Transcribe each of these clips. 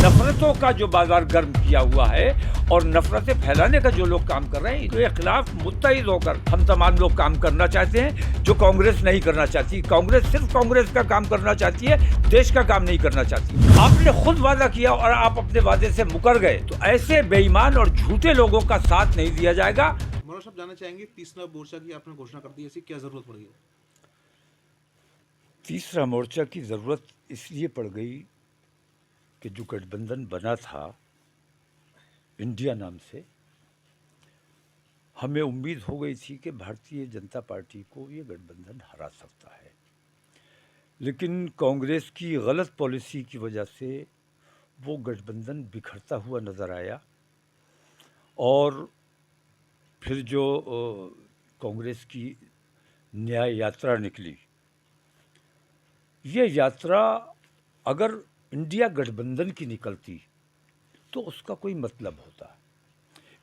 नफरतों का जो बाजार गर्म किया हुआ है और नफरतें फैलाने का जो लोग काम कर रहे हैं, इनके खिलाफ मुत्तहिद होकर हम तमाम लोग काम करना चाहते हैं, जो कांग्रेस नहीं करना चाहती। कांग्रेस सिर्फ कांग्रेस का काम करना चाहती है, देश का काम नहीं करना चाहती। आपने खुद वादा किया और आप अपने वादे से मुकर गए, तो ऐसे बेईमान और झूठे लोगों का साथ नहीं दिया जाएगा। मौलाना साहब जानना चाहेंगे, तीसरा मोर्चा की आपने घोषणा कर दी, ऐसी क्या जरूरत पड़ गई? तीसरा मोर्चा की जरूरत इसलिए पड़ गई कि जो गठबंधन बना था इंडिया नाम से, हमें उम्मीद हो गई थी कि भारतीय जनता पार्टी को ये गठबंधन हरा सकता है, लेकिन कांग्रेस की गलत पॉलिसी की वजह से वो गठबंधन बिखरता हुआ नज़र आया। और फिर जो कांग्रेस की न्याय यात्रा निकली, ये यात्रा अगर इंडिया गठबंधन की निकलती तो उसका कोई मतलब होता।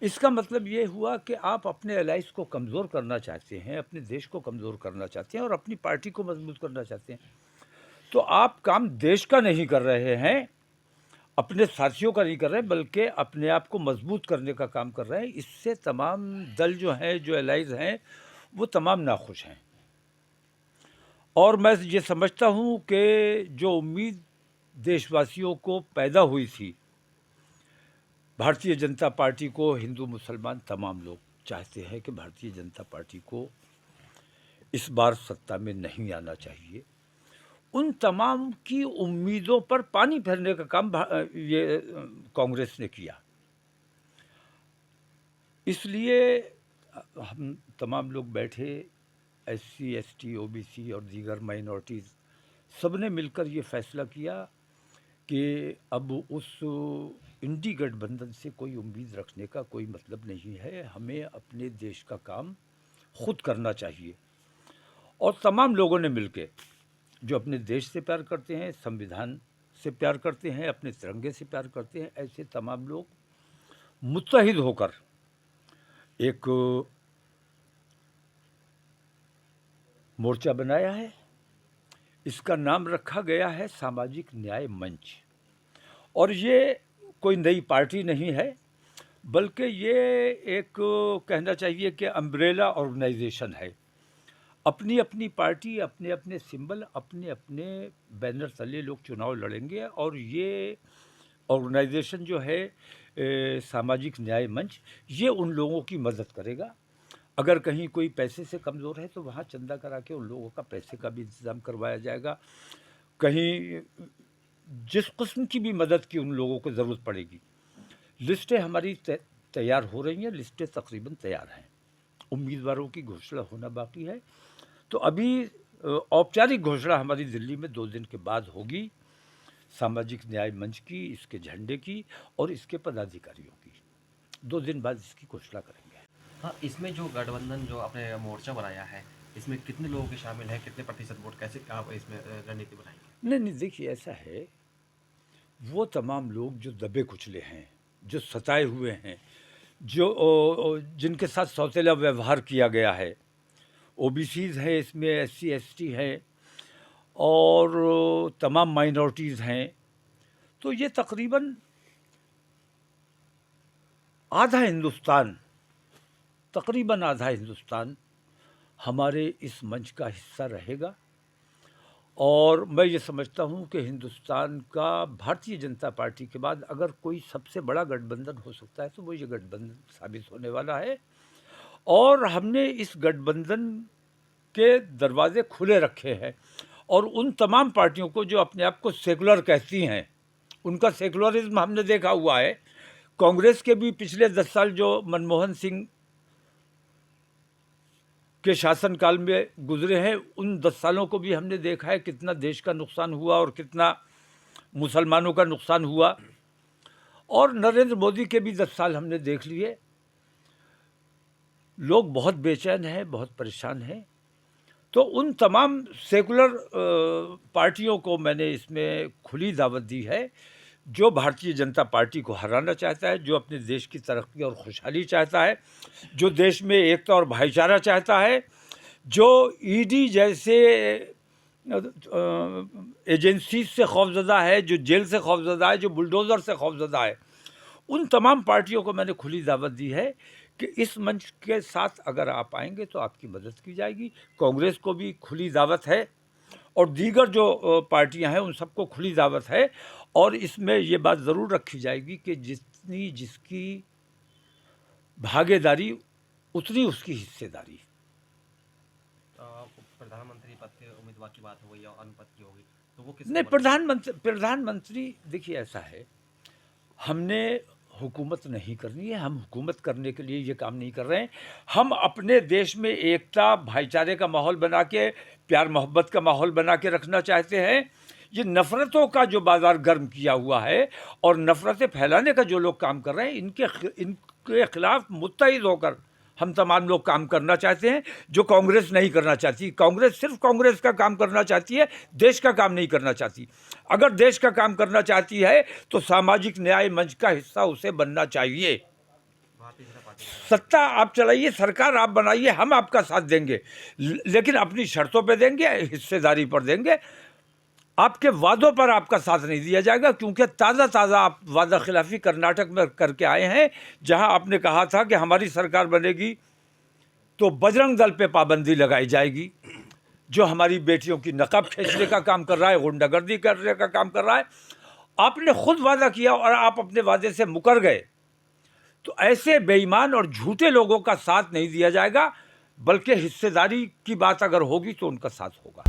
इसका मतलब ये हुआ कि आप अपने अलाइंस को कमज़ोर करना चाहते हैं, अपने देश को कमज़ोर करना चाहते हैं और अपनी पार्टी को मजबूत करना चाहते हैं। तो आप काम देश का नहीं कर रहे हैं, अपने साथियों का नहीं कर रहे हैं, बल्कि अपने आप को मजबूत करने का काम कर रहे हैं। इससे तमाम दल जो हैं, जो अलाइज हैं, वो तमाम नाखुश हैं। और मैं ये समझता हूँ कि जो उम्मीद देशवासियों को पैदा हुई थी, भारतीय जनता पार्टी को हिंदू मुसलमान तमाम लोग चाहते हैं कि भारतीय जनता पार्टी को इस बार सत्ता में नहीं आना चाहिए। उन तमाम की उम्मीदों पर पानी फेरने का काम ये कांग्रेस ने किया। इसलिए हम तमाम लोग बैठे, एससी, एसटी, ओबीसी और दीगर माइनॉरिटीज़, सब ने मिलकर ये फैसला किया कि अब उस इंडी गठबंधन से कोई उम्मीद रखने का कोई मतलब नहीं है, हमें अपने देश का काम खुद करना चाहिए। और तमाम लोगों ने मिलकर, जो अपने देश से प्यार करते हैं, संविधान से प्यार करते हैं, अपने तिरंगे से प्यार करते हैं, ऐसे तमाम लोग मुत्तहिद होकर एक मोर्चा बनाया है। इसका नाम रखा गया है सामाजिक न्याय मंच। और ये कोई नई पार्टी नहीं है, बल्कि ये एक कहना चाहिए कि अम्ब्रेला ऑर्गेनाइजेशन है। अपनी अपनी पार्टी, अपने अपने सिंबल, अपने अपने बैनर तले लोग चुनाव लड़ेंगे। और ये ऑर्गेनाइजेशन जो है सामाजिक न्याय मंच, ये उन लोगों की मदद करेगा। अगर कहीं कोई पैसे से कमज़ोर है तो वहाँ चंदा करा के उन लोगों का पैसे का भी इंतज़ाम करवाया जाएगा। कहीं जिस किस्म की भी मदद की उन लोगों को ज़रूरत पड़ेगी, लिस्टें हमारी तैयार हो रही हैं, लिस्टें तकरीबन तैयार हैं। उम्मीदवारों की घोषणा होना बाकी है। तो अभी औपचारिक घोषणा हमारी दिल्ली में 2 दिन के बाद होगी, सामाजिक न्याय मंच की, इसके झंडे की और इसके पदाधिकारियों की। 2 दिन बाद इसकी घोषणा करेंगे। हाँ, इसमें जो गठबंधन जो आपने मोर्चा बनाया है, इसमें कितने लोगों के शामिल हैं, कितने प्रतिशत वोट, कैसे आप इसमें रणनीति बनाएंगे? नहीं, देखिए ऐसा है, वो तमाम लोग जो दबे कुचले हैं, जो सताए हुए हैं, जो जिनके साथ सौतेला व्यवहार किया गया है, ओबीसीज़ हैं इसमें, एससी, एसटी हैं और तमाम माइनॉरिटीज़ हैं, तो ये तकरीबन आधा हिंदुस्तान, तकरीबन आधा हिंदुस्तान हमारे इस मंच का हिस्सा रहेगा। और मैं ये समझता हूँ कि हिंदुस्तान का भारतीय जनता पार्टी के बाद अगर कोई सबसे बड़ा गठबंधन हो सकता है तो वो ये गठबंधन साबित होने वाला है। और हमने इस गठबंधन के दरवाजे खुले रखे हैं। और उन तमाम पार्टियों को जो अपने आप को सेकुलर कहती हैं, उनका सेकुलरिज्म हमने देखा हुआ है। कांग्रेस के भी पिछले 10 साल जो मनमोहन सिंह के शासनकाल में गुजरे हैं, उन 10 सालों को भी हमने देखा है कितना देश का नुकसान हुआ और कितना मुसलमानों का नुकसान हुआ। और नरेंद्र मोदी के भी 10 साल हमने देख लिए। लोग बहुत बेचैन हैं, बहुत परेशान हैं। तो उन तमाम सेकुलर पार्टियों को मैंने इसमें खुली दावत दी है, जो भारतीय जनता पार्टी को हराना चाहता है, जो अपने देश की तरक्की और खुशहाली चाहता है, जो देश में एकता और भाईचारा चाहता है, जो ईडी जैसे एजेंसी से खौफज़दा है, जो जेल से खौफज़दा है, जो बुलडोज़र से खौफज़दा है, उन तमाम पार्टियों को मैंने खुली दावत दी है कि इस मंच के साथ अगर आप आएंगे तो आपकी मदद की जाएगी। कांग्रेस को भी खुली दावत है और दीगर जो पार्टियां हैं उन सबको खुली दावत है। और इसमें ये बात ज़रूर रखी जाएगी कि जितनी जिसकी भागीदारी उतनी उसकी हिस्सेदारी। प्रधानमंत्री पद के उम्मीदवार की बात हो गई या अन्य पद की होगी, तो वो किस नहीं, प्रधानमंत्री देखिए ऐसा है, हमने हुकूमत नहीं करनी है, हम हुकूमत करने के लिए ये काम नहीं कर रहे हैं। हम अपने देश में एकता, भाईचारे का माहौल बना के, प्यार मोहब्बत का माहौल बना के रखना चाहते हैं। ये नफ़रतों का जो बाज़ार गर्म किया हुआ है और नफ़रतें फैलाने का जो लोग काम कर रहे हैं, इनके खिलाफ मुत्तहिद होकर हम तमाम लोग काम करना चाहते हैं, जो कांग्रेस नहीं करना चाहती। कांग्रेस सिर्फ कांग्रेस का काम करना चाहती है, देश का काम नहीं करना चाहती। अगर देश का काम करना चाहती है तो सामाजिक न्याय मंच का हिस्सा उसे बनना चाहिए। भारतीय जनता पार्टी सत्ता आप चलाइए, सरकार आप बनाइए, हम आपका साथ देंगे, लेकिन अपनी शर्तों पे देंगे, हिस्सेदारी पर देंगे। आपके वादों पर आपका साथ नहीं दिया जाएगा, क्योंकि ताज़ा आप वादा खिलाफी कर्नाटक में करके आए हैं, जहां आपने कहा था कि हमारी सरकार बनेगी तो बजरंग दल पे पाबंदी लगाई जाएगी, जो हमारी बेटियों की नकाब खींचने का काम कर रहा है, गुंडागर्दी करने का काम कर रहा है। आपने खुद वादा किया और आप अपने वादे से मुकर गए। तो ऐसे बेईमान और झूठे लोगों का साथ नहीं दिया जाएगा, बल्कि हिस्सेदारी की बात अगर होगी तो उनका साथ होगा।